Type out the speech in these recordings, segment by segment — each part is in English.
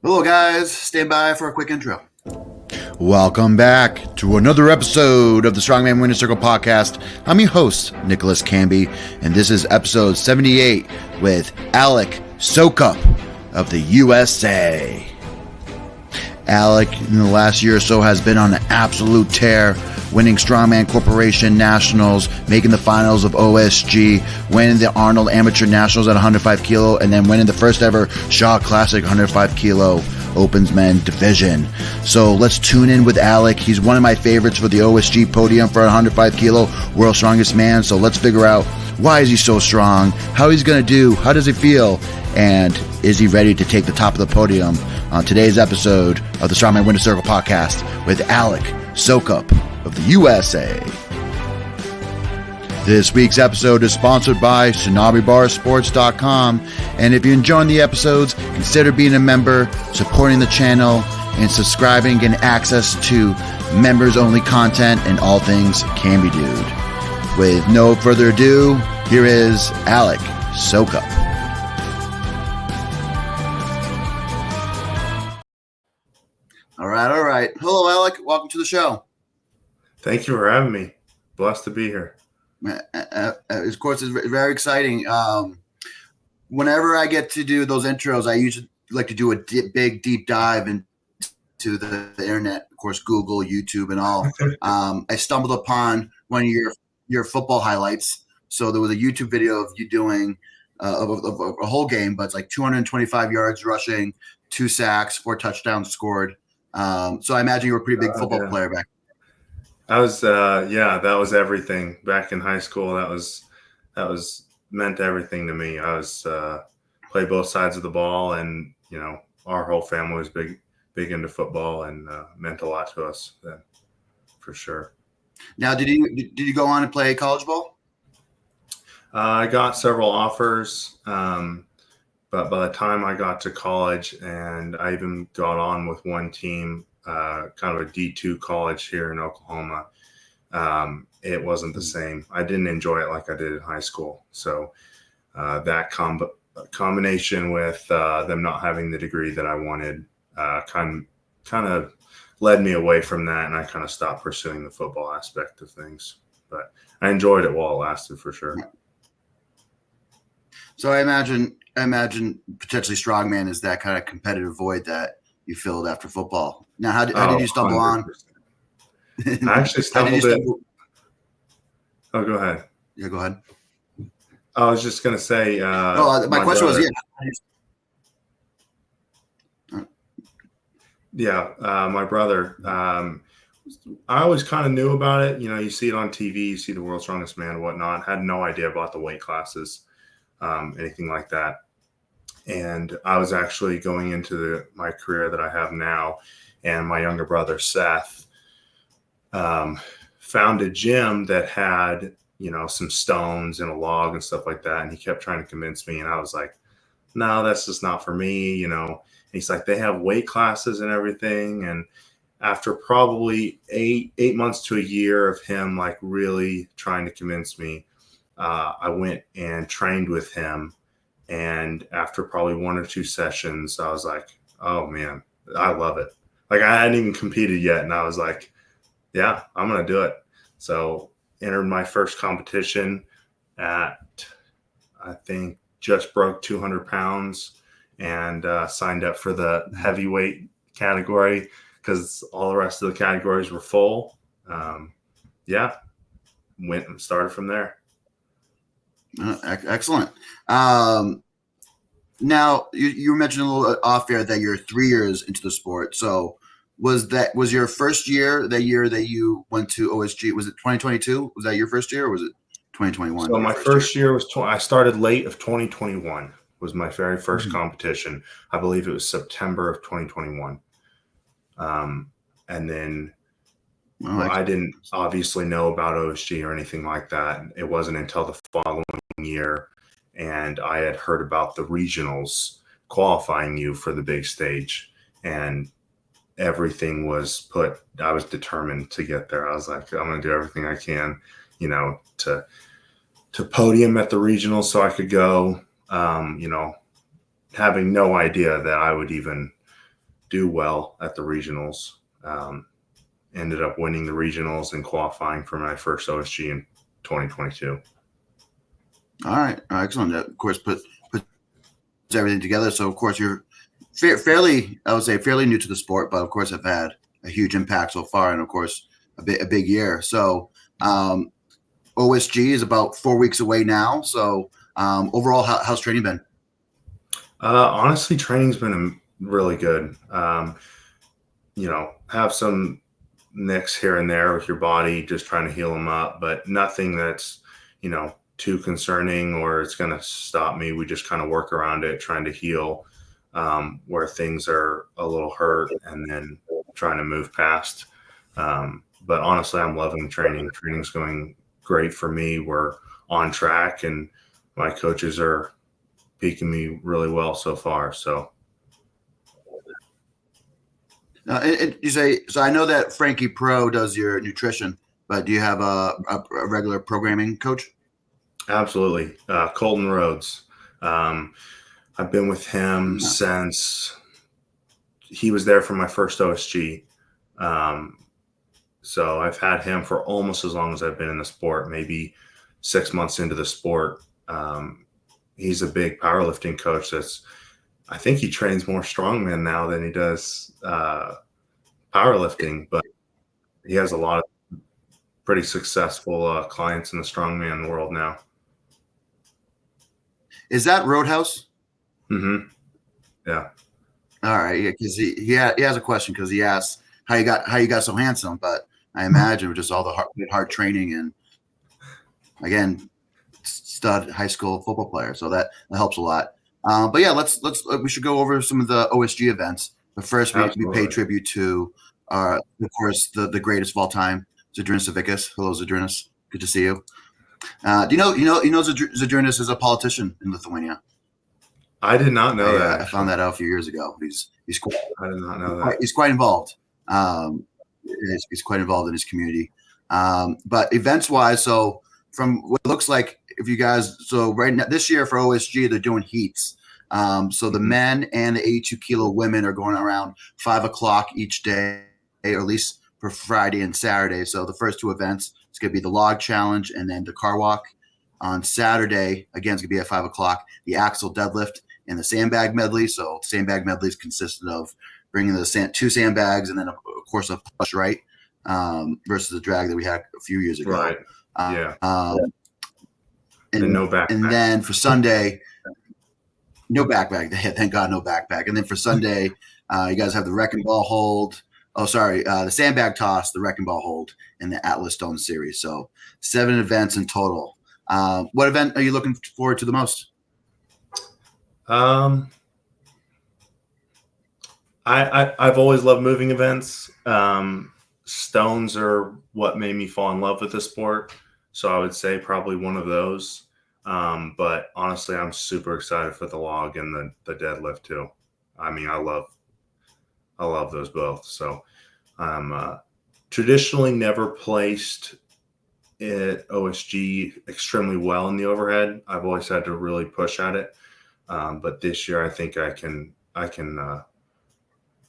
Hello, guys. Stand by for a quick intro. Welcome back to another episode of the Strongman Winner Circle podcast. I'm your host, Nicholas Canby, and this is episode 78 with Alec Soukup of the USA. Alec, in the last year or so, has been on an absolute tear, winning Strongman Corporation Nationals, making the finals of OSG, winning the Arnold Amateur Nationals at 105 kilo, and then winning the first ever Shaw Classic 105 kilo Opens Men Division. So let's tune in with Alec. He's one of my favorites for the OSG podium for 105 kilo World's Strongest Man. So let's figure out, why is he so strong? How he's going to do? How does he feel? And is he ready to take the top of the podium on today's episode of the Strongman Winner Circle podcast with Alec Soukup of the USA. This week's episode is sponsored by Tsunami Bar Sports.com. And if you're enjoying the episodes, consider being a member, supporting the channel, and subscribing, getting access to members-only content and all things Canby Dude. With no further ado, here is Alec Soukup. All right. Hello, Alec. Welcome to the show. Thank you for having me. Blessed to be here. Of course, it's very exciting. Whenever I get to do those intros, I usually like to do a big deep dive into the internet, of course, Google, YouTube, and all. I stumbled upon one of your football highlights. So there was a YouTube video of you doing of a whole game, but it's like 225 yards rushing, 2 sacks, 4 touchdowns scored. So I imagine you were a pretty big football player back then. I was, that was everything back in high school. That was meant everything to me. I was played both sides of the ball, and our whole family was big into football, and meant a lot to us then, for sure. Now, did you go on and play college ball? I got several offers, but by the time I got to college, and I even got on with one team, kind of a D2 college here in Oklahoma, it wasn't the same. I didn't enjoy it like I did in high school. So that combination with them not having the degree that I wanted kind of led me away from that, and I kind of stopped pursuing the football aspect of things. But I enjoyed it while it lasted, for sure. So I imagine potentially Strongman is that kind of competitive void that you filled after football. Now, how did you stumble 100%. On? I actually stumbled in. Oh, go ahead. Yeah, go ahead. I was just going to say. My question was, my brother. I always kind of knew about it. You see it on TV, you see the World's Strongest Man and whatnot. Had no idea about the weight classes, anything like that. And I was actually going into my career that I have now, and my younger brother, Seth, found a gym that had, some stones and a log and stuff like that. And he kept trying to convince me. And I was like, no, that's just not for me. And he's like, they have weight classes and everything. And after probably eight months to a year of him, like, really trying to convince me, I went and trained with him. And after probably 1 or 2 sessions, I was like, oh man, I love it. Like, I hadn't even competed yet. And I was like, yeah, I'm going to do it. So entered my first competition at, I think, just broke 200 pounent and signed up for the heavyweight category because all the rest of the categories were full. Went and started from there. Excellent. Now you mentioned a little off air that you're 3 years into the sport. So was your first year that you went to OSG? Was it 2022? Was that your first year, or was it 2021? So my first year was I started late of 2021 was my very first competition. I believe it was September of 2021. And then I didn't obviously know about OSG or anything like that. It wasn't until the following year, and I had heard about the regionals qualifying you for the big stage, and everything was I was determined to get there. I was like, I'm going to do everything I can, to podium at the regionals so I could go, having no idea that I would even do well at the regionals. Ended up winning the regionals and qualifying for my first OSG in 2022. All right, excellent. That, of course, puts everything together. So, of course, you're fairly new to the sport, but of course, have had a huge impact so far, and of course, a big year. So, OSG is about 4 weeks away now. So, overall, how's training been? Honestly, training's been really good. Have some nicks here and there with your body, just trying to heal them up, but nothing that's, too concerning or it's going to stop me. We just kind of work around it, trying to heal where things are a little hurt and then trying to move past. But honestly, I'm loving training. Training's going great for me. We're on track and my coaches are peaking me really well so far. So. You say, so I know that Frankie Pro does your nutrition, but do you have a regular programming coach? Absolutely. Colton Rhodes. I've been with him since he was there for my first OSG. So I've had him for almost as long as I've been in the sport, maybe 6 months into the sport. He's a big powerlifting coach. I think he trains more strongman now than he does powerlifting, but he has a lot of pretty successful clients in the strongman world now. Is that Roadhouse? Mm-hmm. Yeah. All right. Yeah, because he has a question because he asks how you got so handsome, but I imagine with just all the hard training and again, stud high school football player, so that helps a lot. But yeah, we should go over some of the OSG events. But first, we pay tribute to, of course, the greatest of all time, Zydrunas Savickas. Hello, Zydrunas. Good to see you. Do you know Zydrunas is a politician in Lithuania? I did not know that. I found that out a few years ago. I did not know that. He's quite involved. He's quite involved in his community. But events wise, so from what it looks like, right now this year for OSG they're doing heats. So the men and the 82 kilo women are going around 5 o'clock each day, or at least for Friday and Saturday. So the first two events, it's going to be the log challenge and then the car walk. On Saturday, again, it's going to be at 5 o'clock, the axle deadlift and the sandbag medley. So sandbag medleys consisted of bringing the two sandbags and then, of course, a push right versus the drag that we had a few years ago. Right. Yeah. And no backpack. And then for Sunday, no backpack. Thank God, no backpack. And then for Sunday, you guys have the wrecking ball hold. Oh, sorry, the sandbag toss, the wrecking ball hold, and the Atlas Stone series. So 7 events in total. What event are you looking forward to the most? I've always loved moving events. Stones are what made me fall in love with the sport. So I would say probably one of those. But honestly, I'm super excited for the log and the deadlift too. I mean, I love those both. So I'm traditionally never placed at OSG extremely well in the overhead. I've always had to really push at it. But this year I think I can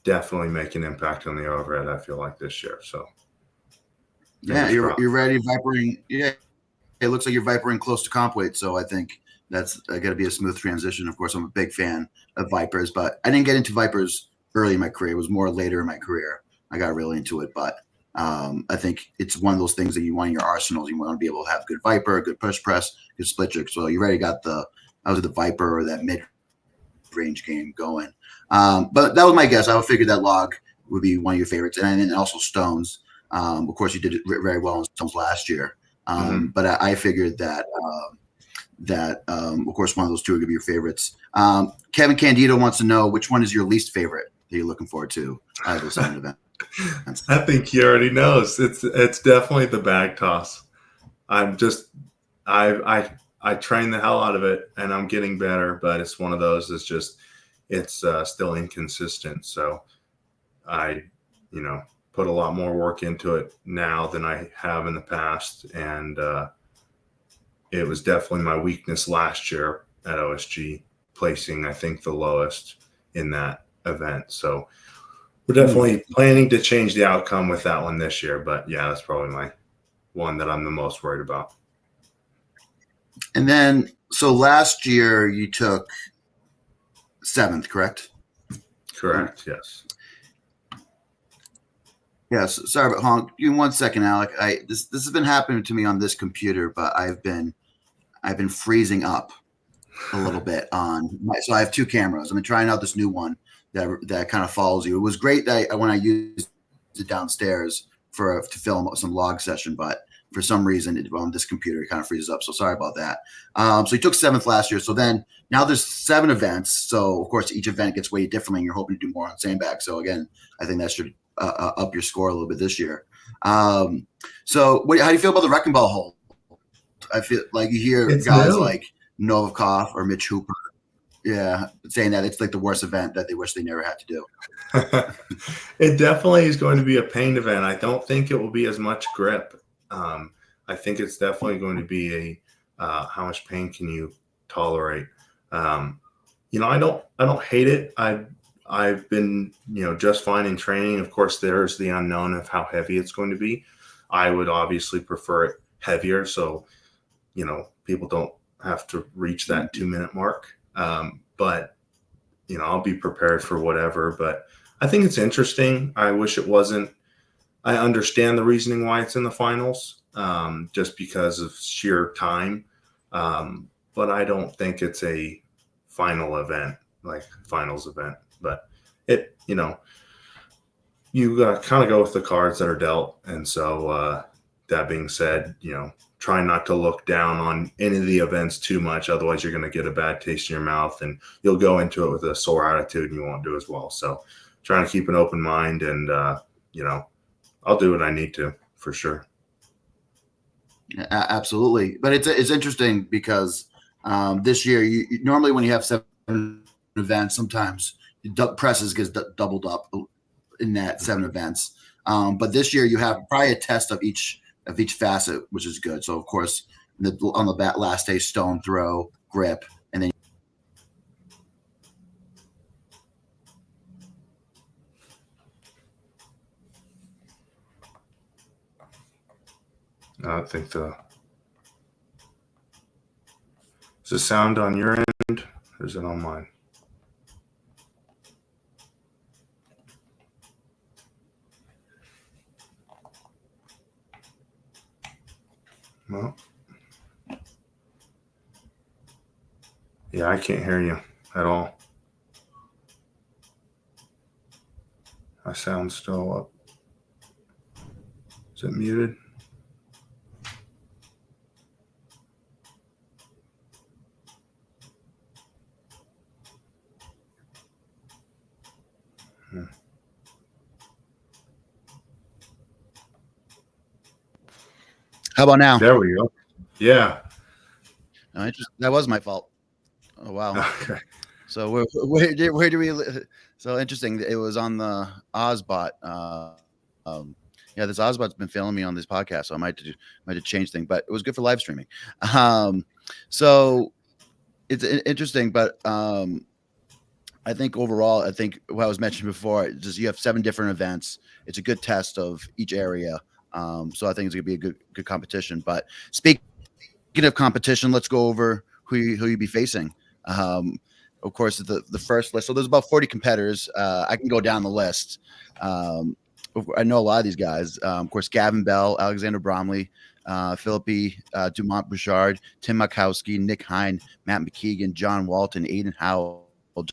definitely make an impact on the overhead. I feel like this year. So yeah, you're ready vipering. Yeah, it looks like you're vipering close to comp weight. So I think that's got to be a smooth transition. Of course, I'm a big fan of Vipers, but I didn't get into Vipers early in my career. It was more later in my career I got really into it. But I think it's one of those things that you want in your arsenals. You want to be able to have good Viper, good push press, good split jerk. So you already got the Viper or that mid-range game going. But that was my guess. I would figure that log would be one of your favorites. And then also Stones. Of course, you did it very well in Stones last year. But I figured that of course, one of those two are going to be your favorites. Kevin Candido wants to know which one is your least favorite that you're looking forward to out of this event. I think he already knows. It's definitely the bag toss. I train the hell out of it and I'm getting better, but it's one of those it's still inconsistent. So I, put a lot more work into it now than I have in the past. And it was definitely my weakness last year at OSG, placing, I think, the lowest in that event. So We're definitely planning to change the outcome with that one this year, but yeah, that's probably my one that I'm the most worried about. And then, so last year you took 7th, correct? Correct. Yes. Yes. Sorry about honk. Give me 1 second, Alec. This has been happening to me on this computer, but I've been freezing up a little bit so I have 2 cameras. I've been trying out this new one that kind of follows you. It was great that when I used it downstairs to film some log session, but for some reason on this computer it kind of freezes up. So sorry about that. So you took 7th last year. So then now there's 7 events. So of course each event gets weighted differently, and you're hoping to do more on sandbag. So again, I think that should up your score a little bit this year. So how do you feel about the wrecking ball hold? I feel like you hear guys like Novikov or Mitch Hooper, saying that it's like the worst event that they wish they never had to do. It definitely is going to be a pain event. I don't think it will be as much grip. I think it's definitely going to be how much pain can you tolerate? I don't hate it. I've been, just fine in training. Of course, there's the unknown of how heavy it's going to be. I would obviously prefer it heavier, so people don't have to reach that 2-minute mark. But I'll be prepared for whatever. But I think it's interesting. I wish it wasn't. I understand the reasoning why it's in the finals, just because of sheer time. But I don't think it's a finals event. But it, you kind of go with the cards that are dealt. And so that being said, try not to look down on any of the events too much. Otherwise, you're going to get a bad taste in your mouth, and you'll go into it with a sore attitude and you won't do as well. So trying to keep an open mind, and, I'll do what I need to for sure. Absolutely. But it's interesting because this year, you normally when you have 7 events, sometimes presses gets doubled up in that 7 events. But this year you have probably a test of each facet, which is good. So of course, on the last day, stone throw, grip, and then I think is the sound on your end, or is it on mine? Well, yeah, I can't hear you at all. My sound's still up. Is it muted? how about now? There we go. Yeah. That was my fault. Oh wow. Okay. So where do we? So interesting. It was on the Ozbot. This Ozbot's been failing me on this podcast, so I might have to change things. But it was good for live streaming. So it's interesting, but I think overall, what I was mentioning before, just you have 7 different events. It's a good test of each area. So I think it's gonna be a good competition. But speaking of competition, let's go over who you be facing. Of course, the first list. So there's about 40 competitors. I can go down the list. I know a lot of these guys. Of course, Gavin Bell, Alexander Bromley, Philippi Dumont Bouchard, Tim Makowski, Nick Hine, Matt McKeegan, John Walton, Aiden Howell,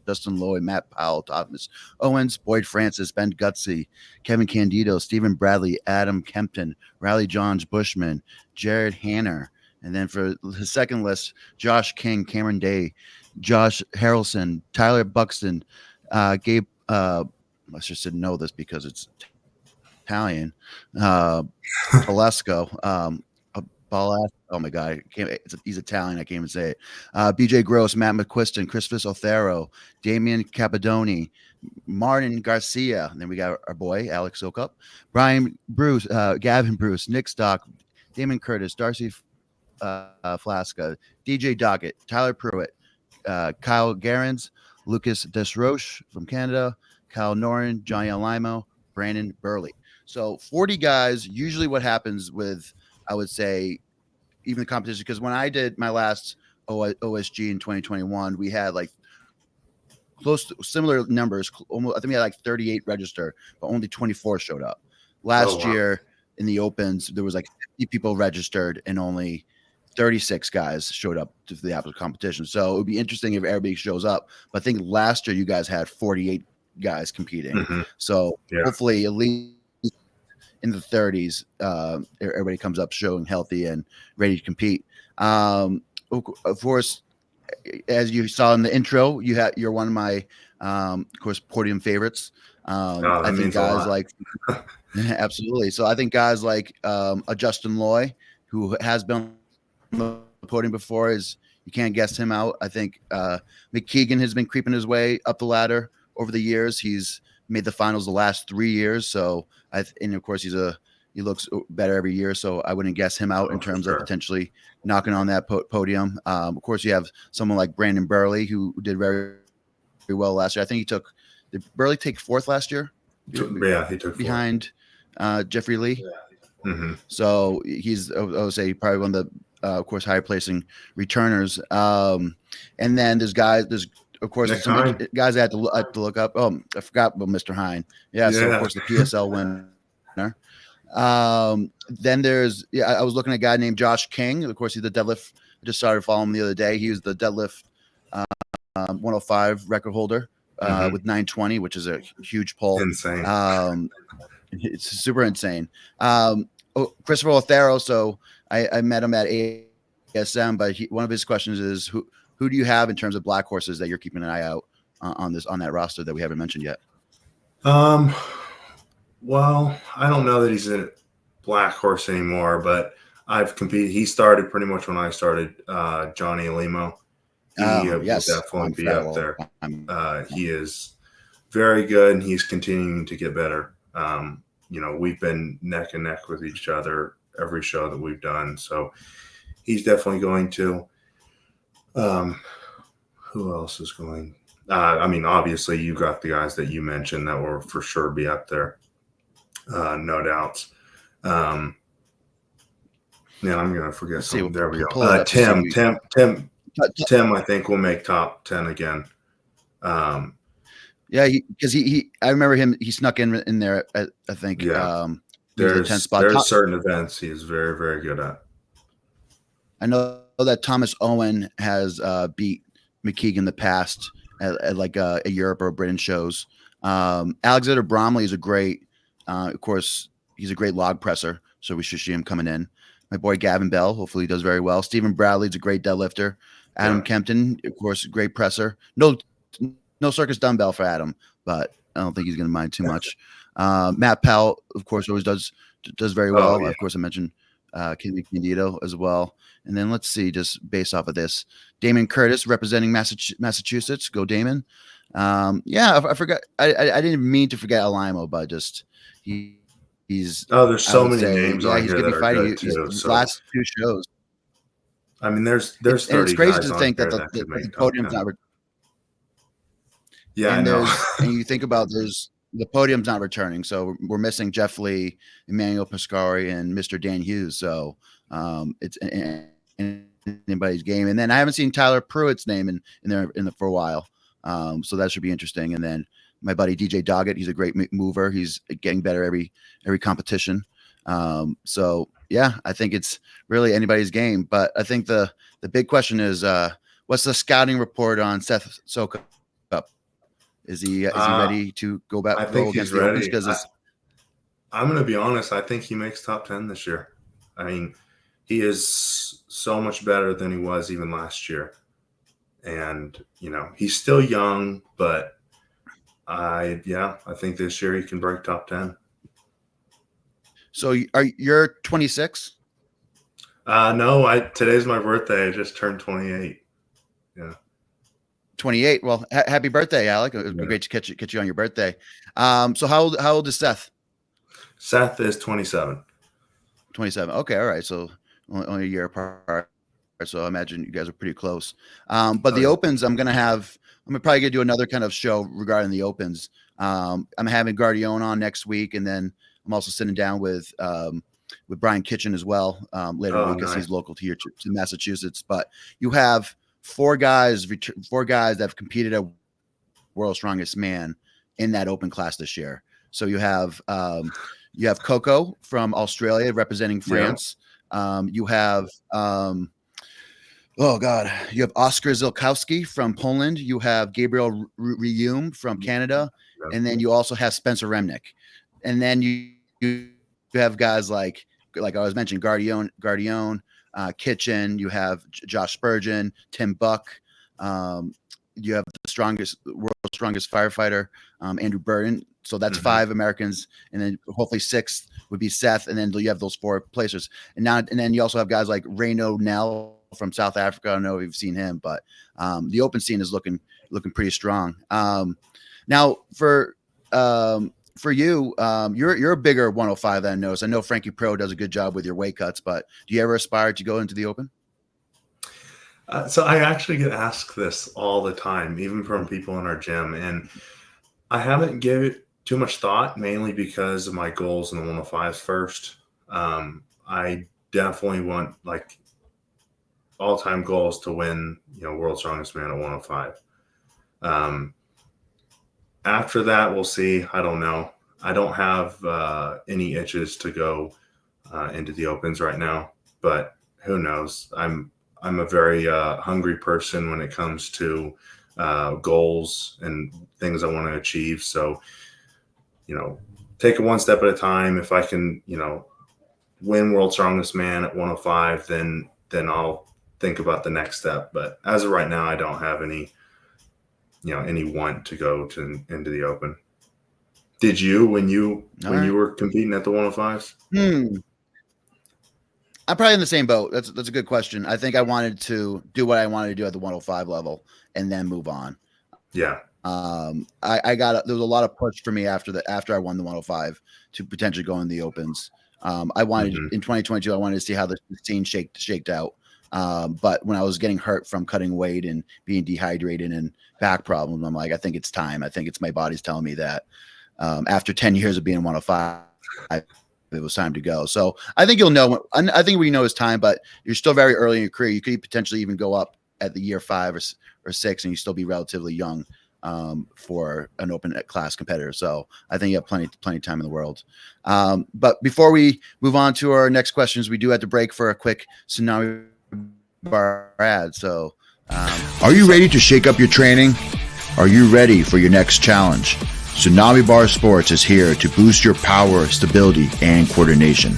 Justin Lloyd, Matt Powell, Thomas Owens, Boyd Francis, Ben Gutsy, Kevin Candido, Stephen Bradley, Adam Kempton, Riley Johns Bushman, Jared Hanner. And then for the second list, Josh King, Cameron Day, Josh Harrelson, Tyler Buxton, Gabe, I just didn't know this because it's Italian, Palesco, oh my God, he's Italian. I can't even say it. BJ Gross, Matt McQuiston, Christopher Othero, Damian Capadoni, Martin Garcia. And then we got our boy, Alec Soukup, Brian Bruce, Gavin Bruce, Nick Stock, Damon Curtis, Darcy Flasca, DJ Doggett, Tyler Pruitt, Kyle Gerrans, Lucas Desroche from Canada, Kyle Noren, Johnny Alimo, Brandon Burley. So 40 guys. Usually, what happens with, I would say, even the competition, because when I did my last OSG in 2021, we had like close to similar numbers. Almost, I think we had like 38 register, but only 24 showed up. Last year in the opens, there was like 50 people registered and only 36 guys showed up to the actual competition. So it would be interesting if everybody shows up. But I think last year you guys had 48 guys competing. Mm-hmm. So hopefully at least in the 30s, everybody comes up showing healthy and ready to compete. Of course, as you saw in the intro, you're one of my, of course, podium favorites. I think guys like absolutely. So I think guys like a Justin Loy, who has been on the podium before, you can't guess him out. I think McKeegan has been creeping his way up the ladder over the years. He's made the finals the last 3 years. So and of course he looks better every year. So I wouldn't guess him out in terms of potentially knocking on that podium. Of course, you have someone like Brandon Burley, who did very, very well last year. I think did Burley take 4th last year? Yeah, he took behind Jeffrey Lee. Yeah. Mm-hmm. So he's, I would say, probably one of the, of course, higher placing returners. And then there's, of course, some guys I had to look up. Oh, I forgot about Mr. Hine. Yeah, so of course the PSL winner. Then there's, I was looking at a guy named Josh King. Of course, he's the deadlift. I just started following him the other day. He was the deadlift 105 record holder with 920, which is a huge pull. Insane. It's super insane. Christopher Otero. So I met him at ASM, but one of his questions is who do you have in terms of black horses that you're keeping an eye out on that roster that we haven't mentioned yet? Well, I don't know that he's a black horse anymore, but I've competed. He started pretty much when I started. Johnny Alimo. He will definitely be up there. He is very good, and he's continuing to get better. We've been neck and neck with each other every show that we've done, so he's definitely going to. Who else is going? Obviously, you got the guys that you mentioned that will for sure be up there. No doubts. I'm going to forget something. There we go. Tim, I think will make top 10 again. Yeah, because I remember him. He snuck in there. I think. Yeah. There's 10 spot. There's certain events he is very, very good at. I know that Thomas Owen has beat McKeegan in the past at like a Europe or Britain shows. Alexander Bromley is a great. Of course, he's a great log presser, so we should see him coming in. My boy Gavin Bell, hopefully he does very well. Stephen Bradley's a great deadlifter. Adam Kempton, of course, a great presser. No circus dumbbell for Adam, but I don't think he's going to mind too much. Matt Powell, of course, always does very well. Of course, I mentioned Kenny Candido as well. And then let's see, just based off of this, Damon Curtis representing Massachusetts. Go Damon. I forgot. I didn't mean to forget Alimo, but just he's. Oh, there's so many names. Yeah, he's going to be fighting his last 2 shows. I mean, there's 30 and it's crazy guys to think that the podium's not. I know. And you think about the podium's not returning, so we're missing Jeff Lee, Emmanuel Pascari, and Mr. Dan Hughes. So it's in anybody's game. And then I haven't seen Tyler Pruitt's name in there for a while, so that should be interesting. And then my buddy DJ Doggett, he's a great mover. He's getting better every competition. So yeah, I think it's really anybody's game. But I think the big question is, what's the scouting report on Seth Soukup? Is he ready to go back? I think he's ready. Because I'm going to be honest. I think he makes top 10 this year. I mean, he is so much better than he was even last year. And, he's still young, but I think this year he can break top 10. So you're 26? No, today's my birthday. I just turned 28. Yeah. 28. Well, happy birthday, Alec. It would be great to catch you on your birthday. So how old is Seth? Seth is 27. 27. Okay, all right. So only a year apart. So I imagine you guys are pretty close. But the opens, I'm gonna probably gonna do another kind of show regarding the opens. I'm having Guardione on next week, and then I'm also sitting down with Brian Kitchen as well later in the week, because he's local to here to Massachusetts. But you have four guys that have competed at World's Strongest Man in that open class this year. So you have Coco from Australia representing France. Yeah. You have you have Oskar Zilkowski from Poland. You have Gabriel Rium from Canada, and then you also have Spencer Remnick. And then you have guys like I was mentioning, Guardione, Kitchen. You have Josh Spurgeon, Tim Buck. You have the world's strongest firefighter, Andrew Burton. So that's 5 Americans, and then hopefully 6th would be Seth, and then you have those 4 placers. And then you also have guys like Reno Nell from South Africa. I don't know if you've seen him, but the open scene is looking pretty strong. Now for you, you're a bigger 105 than I noticed. I know Frankie Pro does a good job with your weight cuts, but do you ever aspire to go into the open? So I actually get asked this all the time, even from people in our gym, and I haven't given it too much thought, mainly because of my goals in the 105s first. I definitely want all-time goals to win, World's Strongest Man at 105. After that, we'll see. I don't know. I don't have any itches to go into the opens right now, but who knows? I'm a very hungry person when it comes to goals and things I want to achieve. So, take it one step at a time. If I can, win World's Strongest Man at 105, then I'll think about the next step. But as of right now, I don't have any want to go into the open. Did you when you were competing at the 105s? I'm probably in the same boat. That's a good question. I think I wanted to do what I wanted to do at the 105 level and then move on. Yeah. There was a lot of push for me after I won the 105 to potentially go in the opens. I wanted in 2022, I wanted to see how the scene shaked out. But when I was getting hurt from cutting weight and being dehydrated and back problems, I'm like, I think it's time. I think it's my body's telling me that after 10 years of being 105, it was time to go. So I think you'll know. I think we know it's time, but you're still very early in your career. You could potentially even go up at the year 5 or 6, and you still be relatively young for an open class competitor. So I think you have plenty of time in the world. But before we move on to our next questions, we do have to break for a quick Tsunami Bar ad. So are you ready to shake up your training? Are you ready for your next challenge? Tsunami Bar Sports is here to boost your power, stability, and coordination.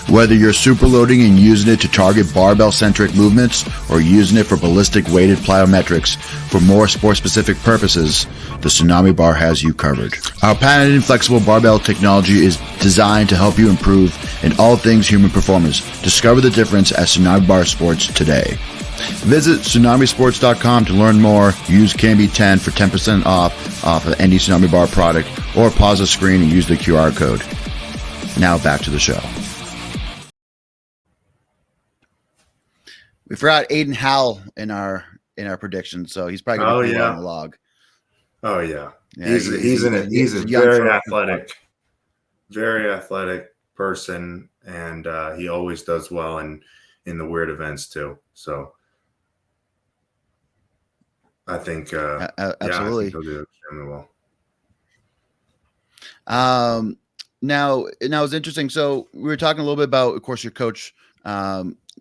Whether you're superloading and using it to target barbell-centric movements or using it for ballistic weighted plyometrics for more sport-specific purposes, the Tsunami Bar has you covered. Our patented and flexible barbell technology is designed to help you improve in all things human performance. Discover the difference at Tsunami Bar Sports today. Visit tsunamisports.com to learn more. Use CANBE10 for 10% off of any Tsunami Bar product, or pause the screen and use the QR code. Now back to the show. We forgot Aiden Howell in our predictions, so he's probably going to be on the log. Oh yeah, he's a very athletic person, and he always does well in the weird events too. So I think absolutely, I think he'll do extremely well. Now it's interesting. So we were talking a little bit about, of course, your coach.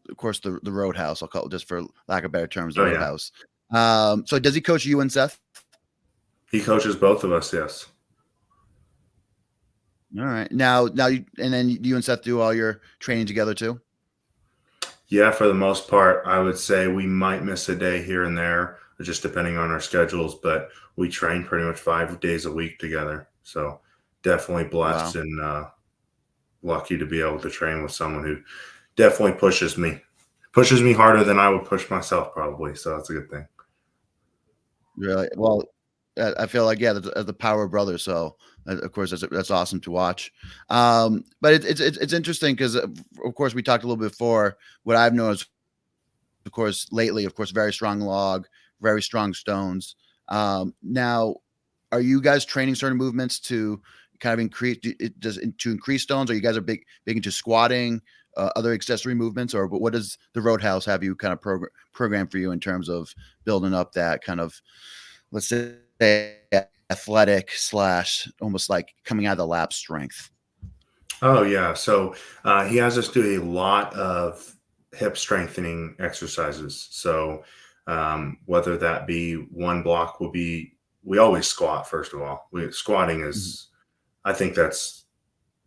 Of course, the Roadhouse, I'll call it, just for lack of better terms, the Roadhouse. Yeah. So does he coach you and Seth? He coaches both of us, yes. All right. Now you and Seth do all your training together too? Yeah, for the most part. I would say we might miss a day here and there, just depending on our schedules, but we train pretty much 5 days a week together. So definitely blessed and lucky to be able to train with someone who definitely pushes me harder than I would push myself probably. So that's a good thing. Really? Well, I feel like, the power of brothers. So of course that's awesome to watch. But it's interesting because of course we talked a little bit before. What I've noticed, of course, lately, of course, very strong log, very strong stones. Now are you guys training certain movements to kind of increase to increase stones? Or you guys are big into squatting, other accessory movements, or what does the Roadhouse have you kind of program for you in terms of building up that kind of, let's say, athletic / almost like coming out of the lap strength? Oh yeah. So he has us do a lot of hip strengthening exercises. So whether that be one block will be, we always squat. First of all, squatting is, I think that's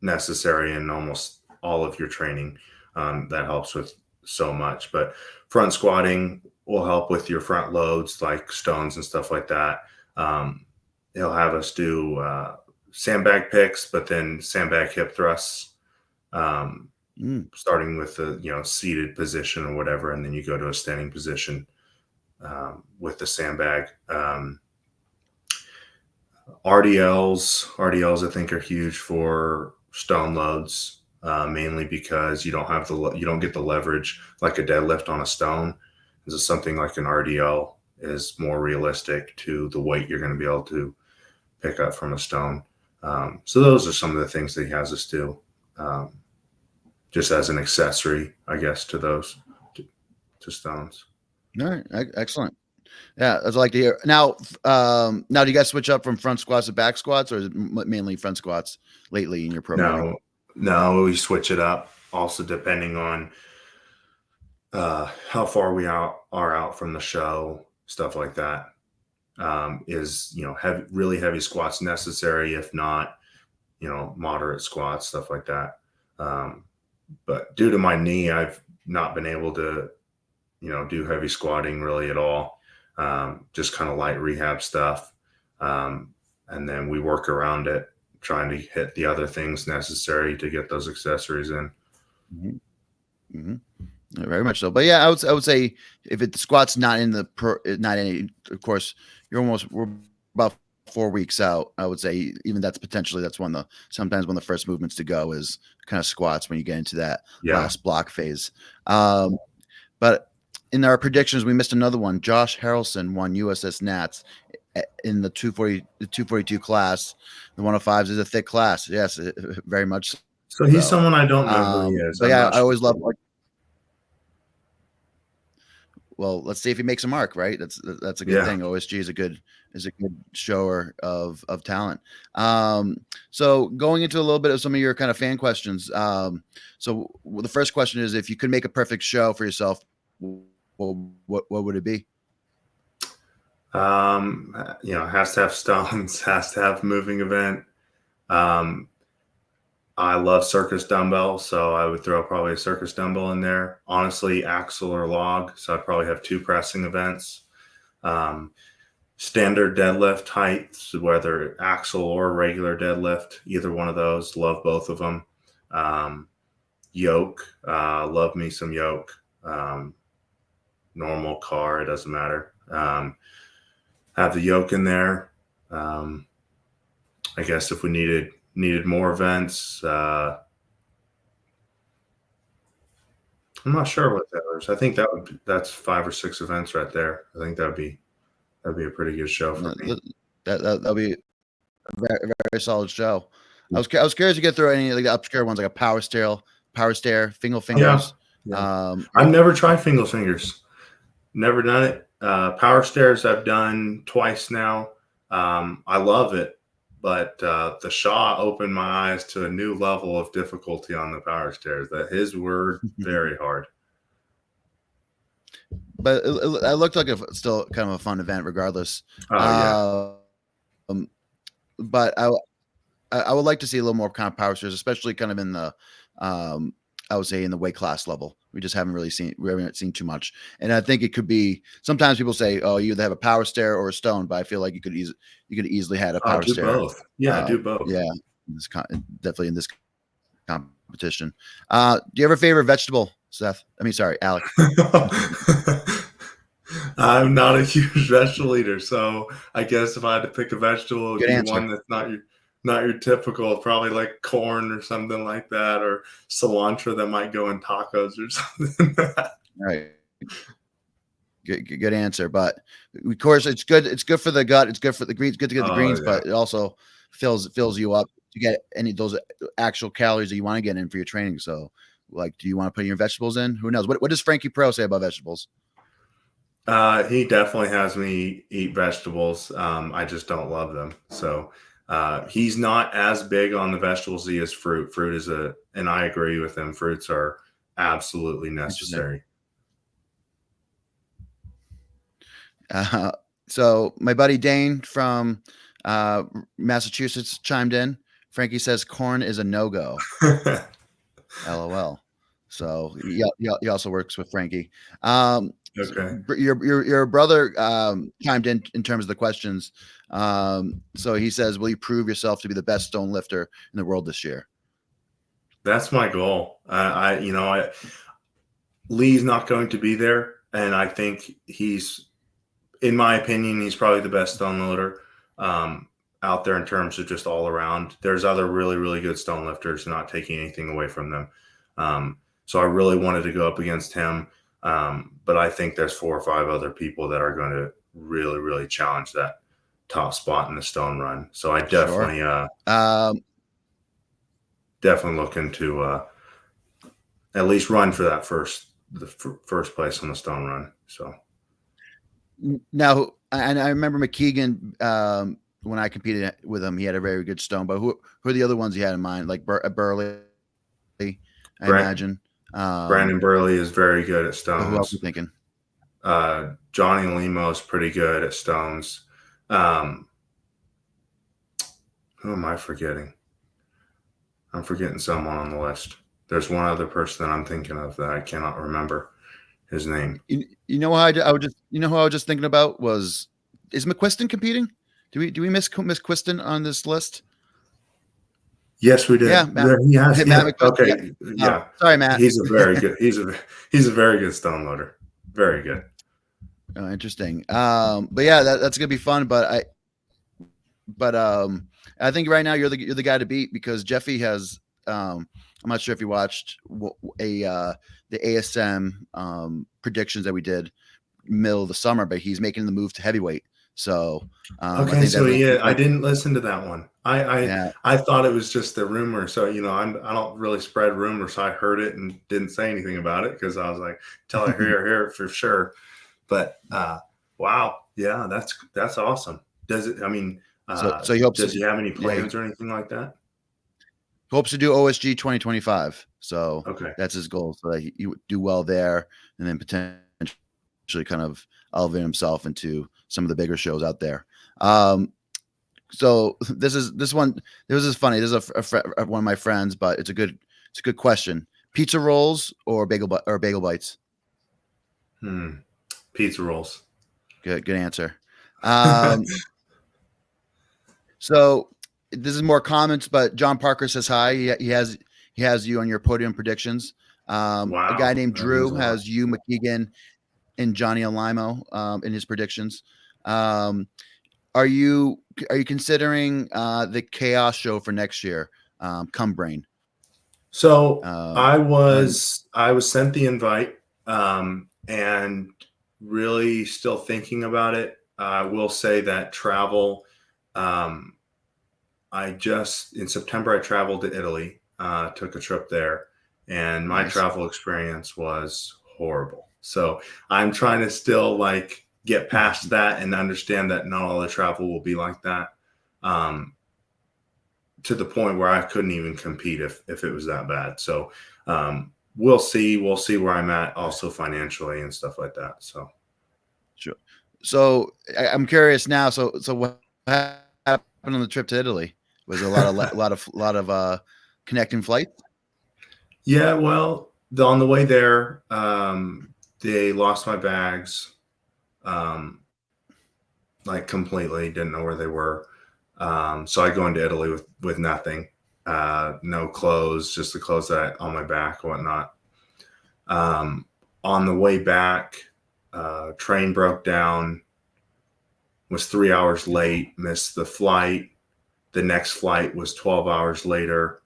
necessary in almost all of your training. That helps with so much, but front squatting will help with your front loads like stones and stuff like that. He'll have us do sandbag picks, but then sandbag hip thrusts, starting with the seated position or whatever, and then you go to a standing position with the sandbag. RDLs I think are huge for stone loads, mainly because you don't get the leverage like a deadlift on a stone. So something like an RDL is more realistic to the weight you're going to be able to pick up from a stone. So those are some of the things that he has us do, just as an accessory, I guess, to those to stones. All right, excellent. Yeah, I'd like to hear. Now, do you guys switch up from front squats to back squats, or is it mainly front squats lately in your programming? No, we switch it up. Also, depending on how far we are out from the show, stuff like that. Is really heavy squats necessary? If not, moderate squats, stuff like that. But due to my knee, I've not been able to, do heavy squatting really at all. Just kind of light rehab stuff. And then we work around it, trying to hit the other things necessary to get those accessories in. Mm-hmm. Mm-hmm. Very much so. But yeah, I would say if the squat's not in of course, we're about 4 weeks out. I would say even that's sometimes one of the first movements to go is kind of squats when you get into that last block phase. But in our predictions, we missed another one. Josh Harrelson won USS Nats in the 242 class. The 105s is a thick class. Yes, very much. So he's someone I don't know who he is. But yeah, I always love. Well, let's see if he makes a mark, right? That's a good thing. OSG is a good shower of talent. So going into a little bit of some of your kind of fan questions. So the first question is, if you could make a perfect show for yourself, well, what would it be? Has to have stones, has to have moving event. I love circus dumbbell, so I would throw probably a circus dumbbell in there. Honestly, axle or log, so I'd probably have 2 pressing events. Standard deadlift heights, whether axle or regular deadlift, either one of those. Love both of them. Yoke, love me some yoke. Normal car, it doesn't matter. Have the yoke in there. I guess if we needed more events, I'm not sure what that is. I think that's 5 or 6 events right there. I think that'd be a pretty good show for me. That'll be a very, very solid show. I was curious to get through any like the obscure ones, like a power stair, finger fingers. Yeah. I've never tried finger fingers. Never done it. Power stairs I've done twice now. I love it, but the Shaw opened my eyes to a new level of difficulty on the power stairs. That his were very hard. But it looked like still kind of a fun event, regardless. Oh, yeah. But I would like to see a little more kind of power stairs, especially kind of in the I would say in the weight class level. We haven't seen too much. And I think it could be, sometimes people say, oh, you either have a power stair or a stone, but I feel like you could easily have a power stair. Both. Yeah, do both. Yeah. Definitely in this competition. Do you have a favorite vegetable, Seth? Alec. I'm not a huge vegetable eater, so I guess if I had to pick a vegetable, it would be one that's not your typical, probably like corn or something like that, or cilantro that might go in tacos or something. Right. Good answer. But of course, it's good. It's good for the gut. It's good for the greens. Good to get the greens, yeah. but it also fills you up to get any of those actual calories that you want to get in for your training. So, like, do you want to put your vegetables in? Who knows? What does Frankie Pro say about vegetables? He definitely has me eat vegetables. I just don't love them. So he's not as big on the vegetables as he is fruit. Fruit is and I agree with him. Fruits are absolutely necessary. So my buddy Dane from Massachusetts chimed in. Frankie says corn is a no-go. LOL. So he also works with Frankie. Okay. Your brother chimed in terms of the questions. So he says, will you prove yourself to be the best stone lifter in the world this year? That's my goal. Lee's not going to be there, and I think in my opinion, he's probably the best stone loader out there in terms of just all around. There's other really, really good stone lifters, not taking anything away from them. So I really wanted to go up against him. But I think there's 4 or 5 other people that are going to really, really challenge that top spot in the stone run. So I definitely, definitely looking to at least run for that first place on the stone run. So now, and I remember McKeegan when I competed with him, he had a very good stone. But who are the other ones he had in mind? Like Burley, I imagine. Brandon Burley is very good at stones. Who else are you thinking? Johnny Limo is pretty good at stones. Who am I forgetting? I'm forgetting someone on the list. There's one other person that I'm thinking of that I cannot remember his name. You know how I was just thinking about is McQuiston competing? Do we miss Quiston on this list? Yes, we did. Yeah, he has. Matt Yeah. Okay. Yeah. Sorry, Matt. He's a very good. He's a very good stone loader. Very good. Oh, interesting. But yeah, that's gonna be fun. But I think right now you're the guy to beat because Jeffy has. I'm not sure if you watched the ASM predictions that we did middle of the summer, but he's making the move to heavyweight. So okay, so I didn't listen to that one. I thought it was just a rumor. So I don't really spread rumors. So I heard it and didn't say anything about it because I was like, till I hear it for sure. But wow, yeah, that's awesome. Does it? I mean, so he hopes. Does he have any plans or anything like that? Hopes to do OSG 2025. So okay, that's his goal. So that he would do well there, and then potentially kind of elevate himself into some of the bigger shows out there. So this is funny. This is one of my friends, but it's a good question. Pizza rolls or bagel bites? Pizza rolls. Good answer. So this is more comments, but John Parker says hi. He has you on your podium predictions. Wow. A guy named Drew has you, McKeegan, and Johnny Alimo in his predictions. Are you considering the Chaos show for next year? Come Brain. So I was sent the invite and really still thinking about it. I will say that travel. In September I traveled to Italy, took a trip there, and my travel experience was horrible. So I'm trying to still get past that and understand that not all the travel will be like that. To the point where I couldn't even compete if it was that bad. So we'll see where I'm at also financially and stuff like that. So sure. So I'm curious now. So what happened on the trip to Italy? Was there a lot of connecting flights? Yeah, well, on the way there, they lost my bags, completely. Didn't know where they were. So I go into Italy with nothing, no clothes, just the clothes that on my back and whatnot. On the way back, train broke down, was 3 hours late, missed the flight. The next flight was 12 hours later.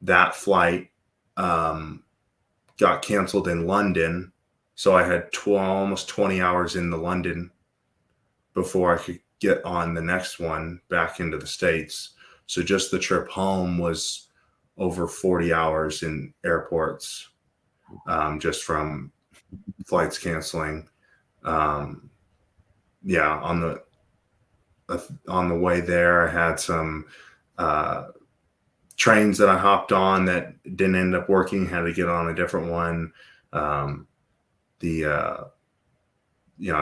That flight got canceled in London. So I had almost 20 hours in the London before I could get on the next one back into the States. So just the trip home was over 40 hours in airports, just from flights canceling. Yeah, on the way there, I had some trains that I hopped on that didn't end up working. Had to get on a different one. I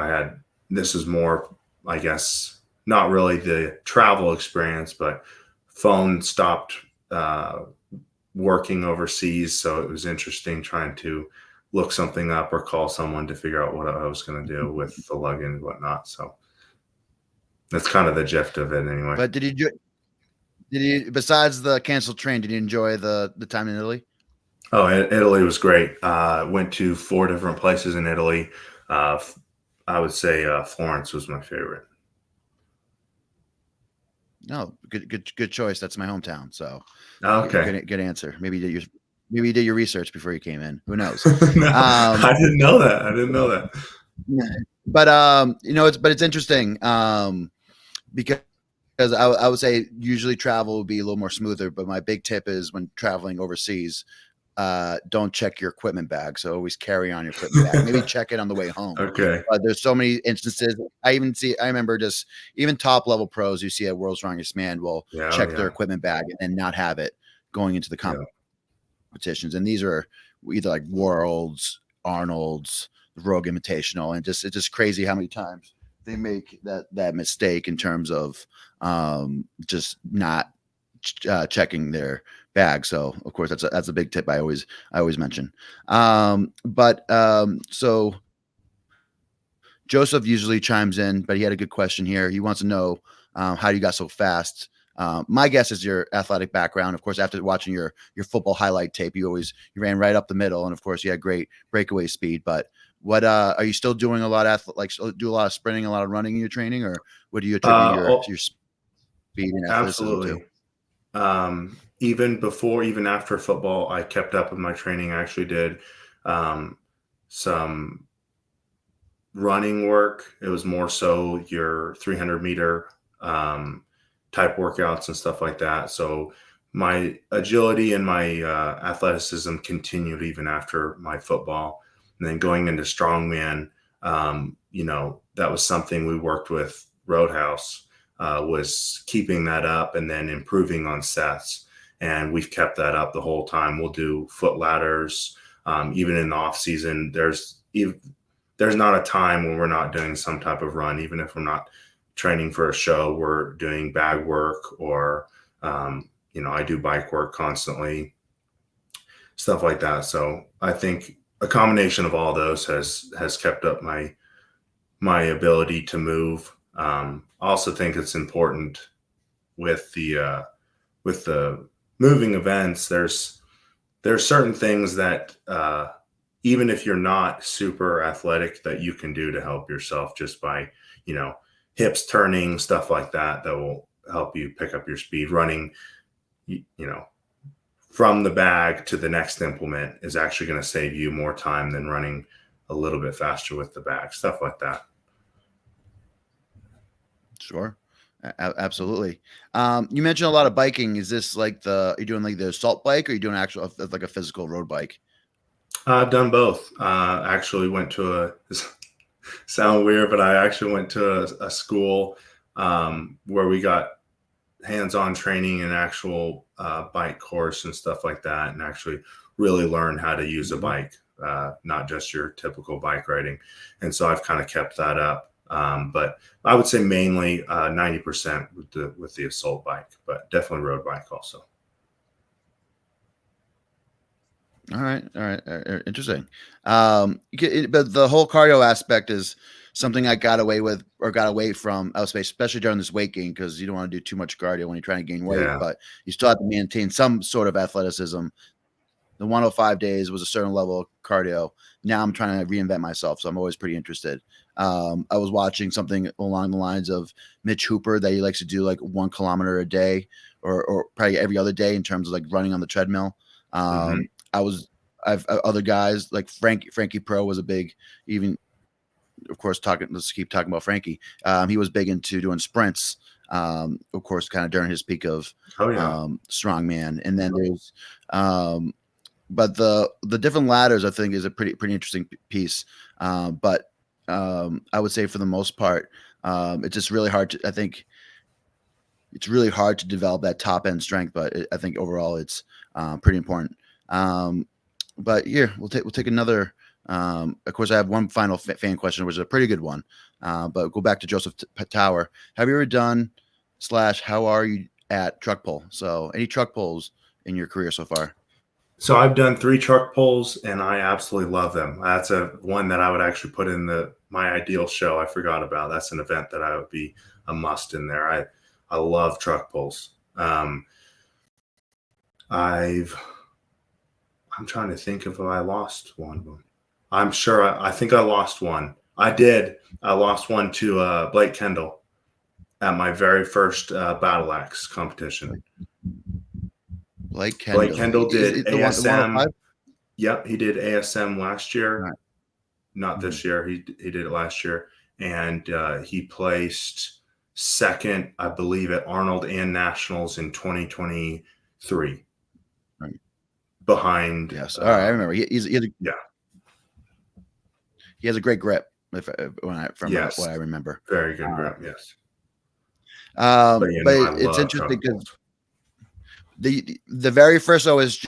had, this is more, I guess, not really the travel experience, but phone stopped working overseas. So it was interesting trying to look something up or call someone to figure out what I was going to do with the login and whatnot. So that's kind of the gist of it anyway. But did you, besides the canceled train, did you enjoy the time in Italy? Oh, Italy was great. Went to 4 different places in Italy. I would say Florence was my favorite. No, good choice. That's my hometown. So okay, good answer. Maybe you did your research before you came in. Who knows? No, I didn't know that. But it's interesting because I would say usually travel would be a little more smoother. But my big tip is when traveling overseas, don't check your equipment bag. So always carry on your equipment bag. Maybe check it on the way home. Okay. There's so many instances. I remember just even top level pros you see at World's Strongest Man will check their equipment bag and not have it going into the competitions. And these are either like Worlds, Arnold's, Rogue Invitational, and it's just crazy how many times they make that mistake in terms of just not checking their bag. So of course that's a big tip I always mention. So Joseph usually chimes in, but he had a good question here. He wants to know how you got so fast. My guess is your athletic background. Of course, after watching your football highlight tape, you ran right up the middle, and of course you had great breakaway speed. But what are you still doing a lot of do a lot of sprinting, a lot of running in your training, or what do you attribute your speed and athleticism to? Even after football, I kept up with my training. I actually did some running work. It was more so your 300-meter type workouts and stuff like that. So my agility and my athleticism continued even after my football. And then going into strongman, that was something we worked with Roadhouse, was keeping that up and then improving on sets. And we've kept that up the whole time. We'll do foot ladders. Even in the off season, there's not a time when we're not doing some type of run. Even if we're not training for a show, we're doing bag work or, I do bike work constantly, stuff like that. So I think a combination of all those has kept up my ability to move. I also think it's important with the moving events. There's certain things that even if you're not super athletic, that you can do to help yourself just by hips turning, stuff like that will help you pick up your speed. Running from the bag to the next implement is actually going to save you more time than running a little bit faster with the bag, stuff like that. Sure. Absolutely. You mentioned a lot of biking. Is this like are you doing like the assault bike, or are you doing actual like a physical road bike? I've done both. Actually went to sound weird, but I actually went to a school where we got hands-on training and actual bike course and stuff like that, and actually really learn how to use a bike, not just your typical bike riding. And so I've kind of kept that up. But I would say mainly 90% with the assault bike, but definitely road bike also. All right. Interesting. But the whole cardio aspect is something I got away from, especially during this weight gain, because you don't want to do too much cardio when you're trying to gain weight, but you still have to maintain some sort of athleticism. The 105 days was a certain level of cardio. Now I'm trying to reinvent myself, so I'm always pretty interested. I was watching something along the lines of Mitch Hooper that he likes to do like 1 kilometer a day or probably every other day in terms of like running on the treadmill. I was I've other guys like Frankie Pro was a big, even of course let's keep talking about Frankie. He was big into doing sprints, of course, kind of during his peak of strongman. And then there's but the different ladders, I think, is a pretty interesting piece. But I would say for the most part, it's just really hard to, I think it's really hard to develop that top end strength, but I think overall it's pretty important. But here we'll take another. Of course, I have one final fan question, which is a pretty good one. But go back to Joseph Tower. Have you ever done / how are you at truck pull? So any truck pulls in your career so far? So I've done 3 truck pulls, and I absolutely love them. That's one that I would actually put in my ideal show. I forgot about. That's an event that I would be a must in there. I love truck pulls. I'm trying to think if I lost one. I'm sure. I think I lost one. I did. I lost one to Blake Kendall at my very first Battle Axe competition. Blake Kendall did ASM. The Yep, he did ASM last year. Right. Not this year. He did it last year, and he placed second, I believe, at Arnold Am Nationals in 2023. Right. Behind. Yes. All right. I remember. He has a great grip. What I remember. Very good grip. Yes. But it's interesting because the very first OSG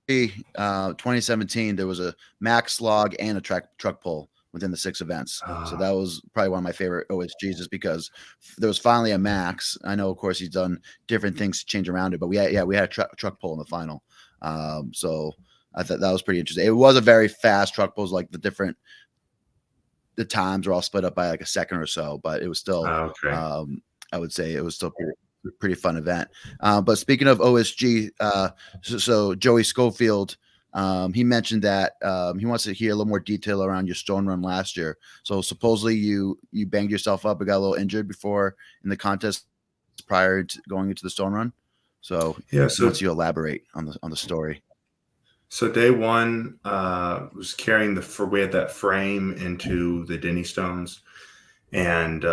2017, there was a max log and a truck pull within the 6 events. So that was probably one of my favorite OSGs, just because there was finally a max. I know, of course, he's done different things to change around it, but we had a truck pull in the final. So I thought that was pretty interesting. It was a very fast truck pulls, like the times were all split up by like a second or so, but it was still, I would say it was still pretty fun event. But speaking of OSG, so Joey Schofield, he mentioned that he wants to hear a little more detail around your stone run last year. So supposedly you banged yourself up and got a little injured before in the contest prior to going into the stone run. So once you elaborate on the story. So day one was carrying we had that frame into the Denny Stones, and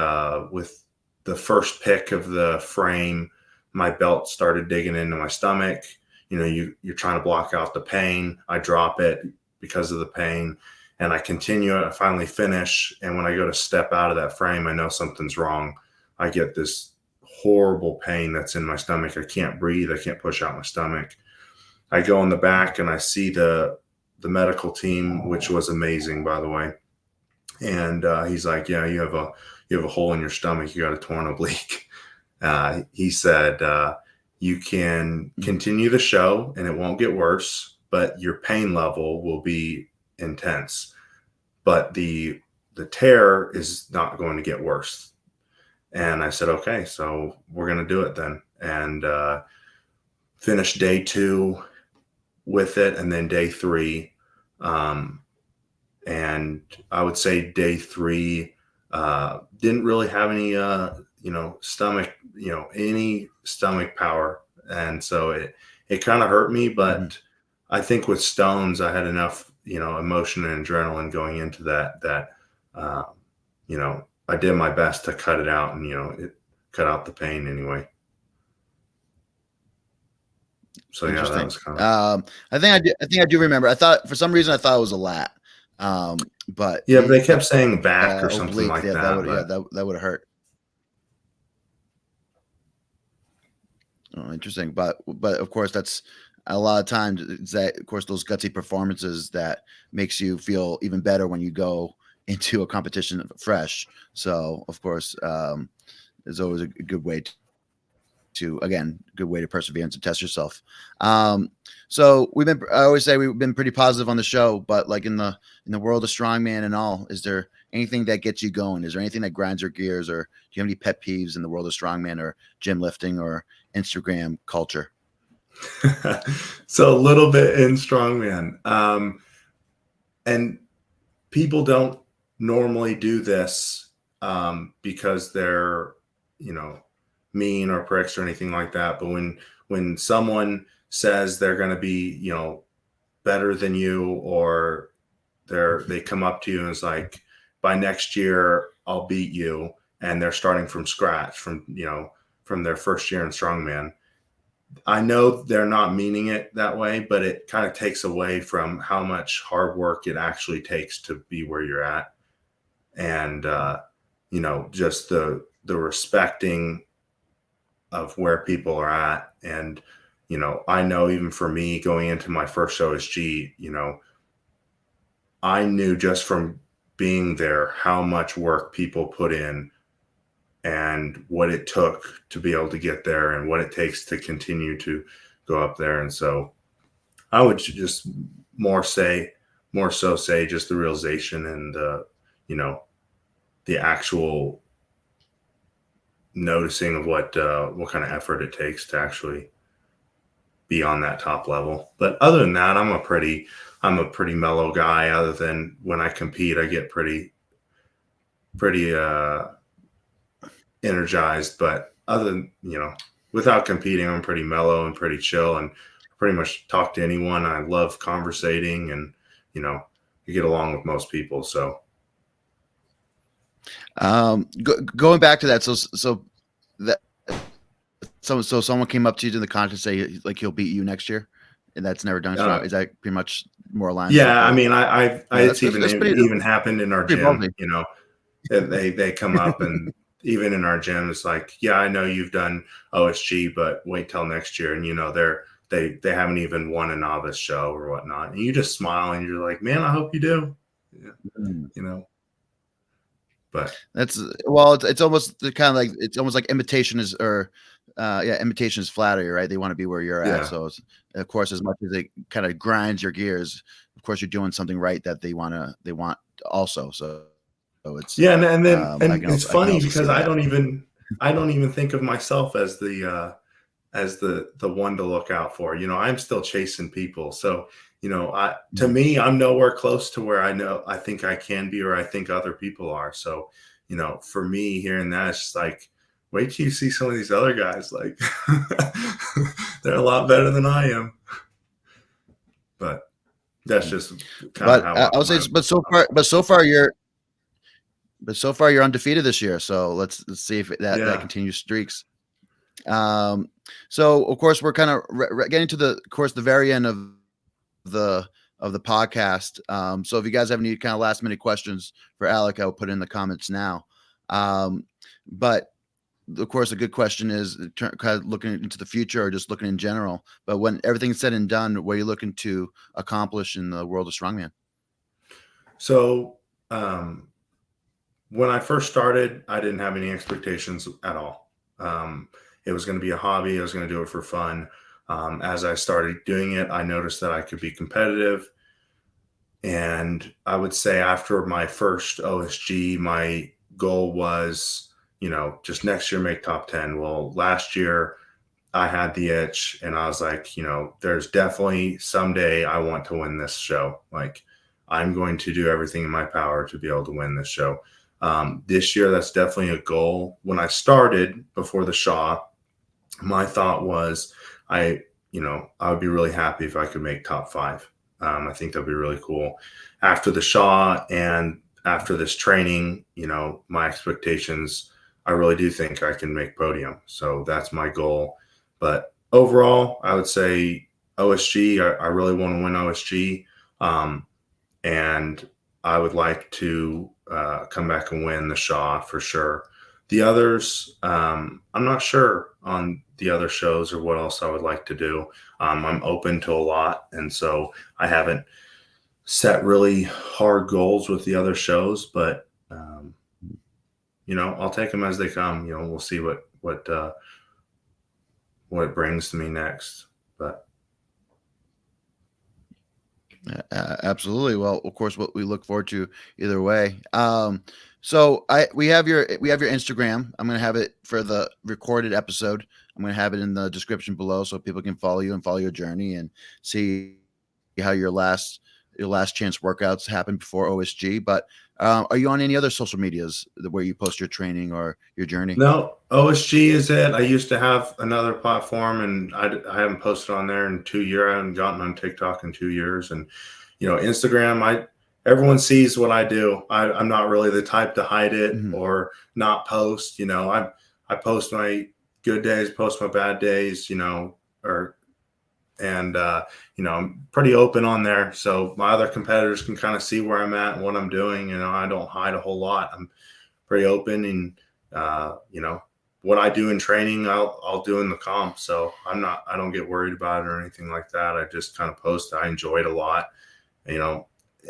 with the first pick of the frame, my belt started digging into my stomach. You know, you're trying to block out the pain. I drop it because of the pain, and I continue it. I finally finish, and when I go to step out of that frame, I know something's wrong. I get this horrible pain that's in my stomach. I can't breathe. I can't push out my stomach. I go in the back and I see the medical team, which was amazing, by the way. And he's like, "Yeah, you have a hole in your stomach. You got a torn oblique." He said, "You can continue the show and it won't get worse, but your pain level will be intense. But the tear is not going to get worse." And I said, "Okay, so we're going to do it then." And finished day 2 with it, and then day 3. And I would say day 3 didn't really have any, stomach, any stomach power. And so it kind of hurt me, but I think with stones, I had enough, emotion and adrenaline going into that, I did my best to cut it out, and, it cut out the pain anyway. So yeah, that was kind of. I think I do remember. I thought for some reason it was a lat, but yeah, but they kept saying back or something like that. That would have hurt. Oh, interesting, but of course that's a lot of times. It's that, of course, those gutsy performances that makes you feel even better when you go into a competition fresh. So of course, there's always a good way good way to persevere and to test yourself. So I always say we've been pretty positive on the show, but like in the world of strongman and all, is there anything that gets you going? Is there anything that grinds your gears, or do you have any pet peeves in the world of strongman or gym lifting or Instagram culture? So a little bit in strongman, and people don't normally do this because they're, mean or pricks or anything like that. But when someone says they're going to be, better than you, or they come up to you and it's like, by next year I'll beat you, and they're starting from scratch from their first year in strongman. I know they're not meaning it that way, but it kind of takes away from how much hard work it actually takes to be where you're at. And just the respecting of where people are at. And I know even for me going into my first OSG, I knew just from being there how much work people put in and what it took to be able to get there and what it takes to continue to go up there. And so I would just more so say just the realization and the actual noticing of what kind of effort it takes to actually be on that top level. But other than that, I'm a pretty mellow guy. Other than when I compete, I get pretty energized. But other than, without competing, I'm pretty mellow and pretty chill and pretty much talk to anyone. I love conversating, and, you get along with most people. So, going back to that. So someone came up to you in the contest and say like he'll beat you next year, and that's never done. Is that pretty much more aligned? Yeah, I mean, it's even happened in our gym. They come up and even in our gym, it's like, yeah, I know you've done OSG, but wait till next year, and they haven't even won a novice show or whatnot, and you just smile and you're like, man, I hope you do. Yeah. But it's almost kind of like, it's almost like imitation is flattery, right? They want to be where you're at. So of course, as much as they kind of grinds your gears, of course you're doing something right that they want also. So it's and it's funny because I don't even think of myself as the one to look out for. I'm still chasing people. So to me, I'm nowhere close to where I think I can be, or I think other people are. So, for me, hearing that, it's just like, wait till you see some of these other guys. Like, they're a lot better than I am. But that's just kind of how I'll say. But so far you're undefeated this year. So let's see if that continues streaks. So of course we're kind of getting to the very end of the podcast. So if you guys have any kind of last minute questions for Alec, I'll put in the comments now. But of course, a good question is kind of looking into the future or just looking in general. But when everything's said and done, what are you looking to accomplish in the world of strongman? So when I first started, I didn't have any expectations at all. It was going to be a hobby. I was going to do it for fun. As I started doing it, I noticed that I could be competitive. And I would say after my first OSG, my goal was, just next year make top 10. Well, last year I had the itch and I was like, there's definitely someday I want to win this show. Like, I'm going to do everything in my power to be able to win this show. This year, that's definitely a goal. When I started before the Shaw, my thought was I would be really happy if I could make top 5. I think that'd be really cool. After the Shaw and after this training, my expectations, I really do think I can make podium. So that's my goal. But overall, I would say OSG, I really want to win OSG. And I would like to come back and win the Shaw for sure. The others, I'm not sure on the other shows or what else I would like to do. I'm open to a lot. And so I haven't set really hard goals with the other shows, but, I'll take them as they come. We'll see what it brings to me next. But absolutely. Well, of course, what we look forward to either way. So we have your Instagram. I'm going to have it for the recorded episode. I'm going to have it in the description below so people can follow you and follow your journey and see how your last chance workouts happened before OSG. But Are you on any other social medias where you post your training or your journey? No, OSG is it. I used to have another platform, and I haven't posted on there in 2 years. I haven't gotten on TikTok in 2 years. And, Instagram, everyone sees what I do. I'm not really the type to hide it or not post. I post my good days, post my bad days, I'm pretty open on there. So my other competitors can kind of see where I'm at and what I'm doing. I don't hide a whole lot. I'm pretty open, and what I do in training, I'll do in the comp. So I don't get worried about it or anything like that. I just kind of post. I enjoy it a lot.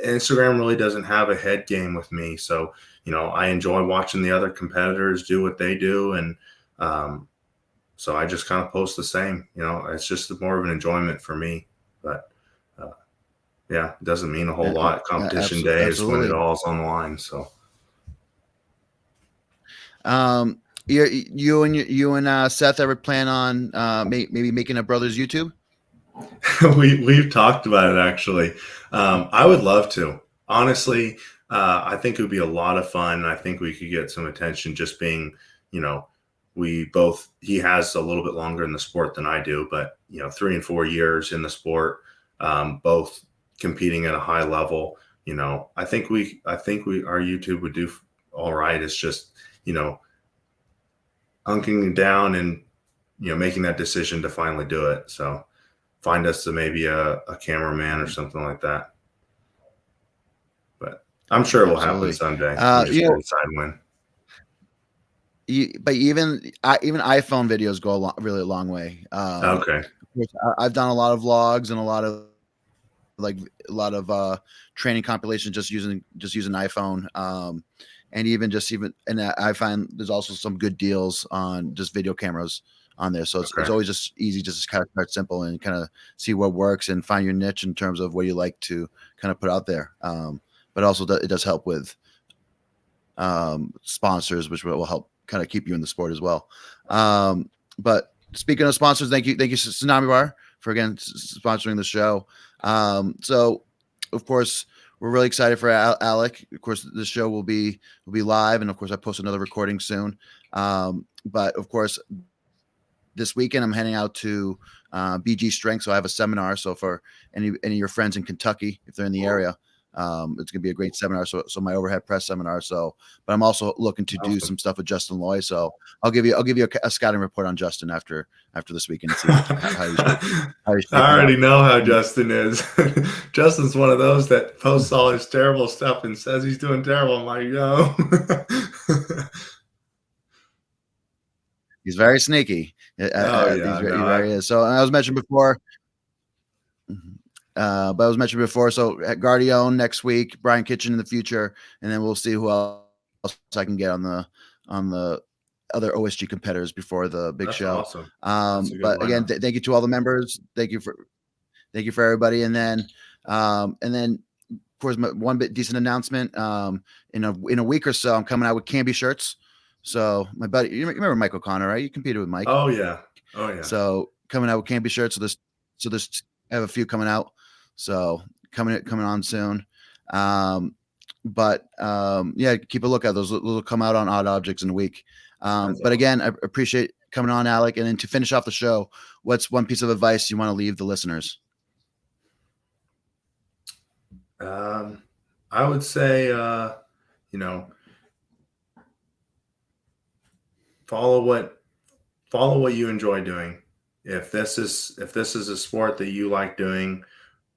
Instagram really doesn't have a head game with me. So, I enjoy watching the other competitors do what they do. And, so I just kind of post the same, it's just more of an enjoyment for me, but, it doesn't mean a whole lot. Competition day is when it all's on the line. So, you and Seth ever plan on maybe making a brothers YouTube? We've talked about it, actually. I would love to. Honestly, I think it would be a lot of fun. I think we could get some attention just being, he has a little bit longer in the sport than I do, but 3 and 4 years in the sport, both competing at a high level. I think our YouTube would do all right. It's just, hunking down and, making that decision to finally do it. So find us maybe a cameraman or something like that. But I'm sure it will happen someday. We just decide when. But even iPhone videos go really a long way. Okay. I've done a lot of vlogs and a lot of training compilations just using iPhone. And I find there's also some good deals on just video cameras on there. So it's always just easy, just kind of start simple and kind of see what works and find your niche in terms of what you like to kind of put out there. But also it does help with sponsors, which will help kind of keep you in the sport as well. But speaking of sponsors, thank you Tsunami Bar for again sponsoring the show. So of course we're really excited for Alec. Of course the show will be live, and of course I post another recording soon. But of course this weekend I'm heading out to BG Strength, so I have a seminar. So for any of your friends in Kentucky, if they're in the area, it's gonna be a great seminar. So my overhead press seminar. So, but I'm also looking to do some stuff with Justin Loy. So I'll give you a scouting report on Justin after this weekend. See how I already know how Justin is. Justin's one of those that posts all his terrible stuff and says he's doing terrible. I'm like, no. He's very sneaky. He very is. So I was mentioned before. But I was mentioned before, so at Guardione next week, Brian Kitchen in the future, and then we'll see who else I can get on the other OSG competitors before the big show. Awesome. But again, thank you to all the members. Thank you for everybody. And then of course, one bit decent announcement. In a week or so, I'm coming out with Canby shirts. So my buddy, you remember Mike O'Connor, right? You competed with Mike. Oh yeah. So coming out with Canby shirts. So there's I have a few coming out. So coming on soon. But keep a look at those. Those will come out on Odd Objects in a week. But again, I appreciate coming on, Alec. And then to finish off the show, what's one piece of advice you want to leave the listeners? I would say, follow what you enjoy doing. If this is a sport that you like doing,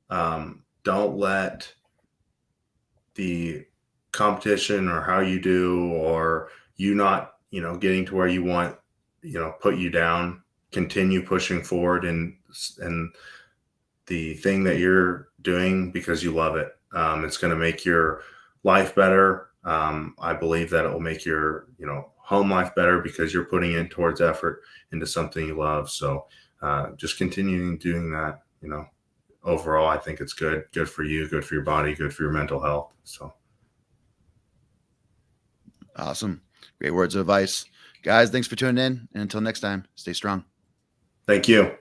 don't let the competition or how you do or you not, getting to where you want, put you down. Continue pushing forward and the thing that you're doing because you love it. It's going to make your life better. I believe that it will make your, home life better because you're putting in towards effort into something you love. So just continuing doing that, overall, I think it's good for you, good for your body, good for your mental health. So. Awesome. Great words of advice, guys. Thanks for tuning in. And until next time, stay strong. Thank you.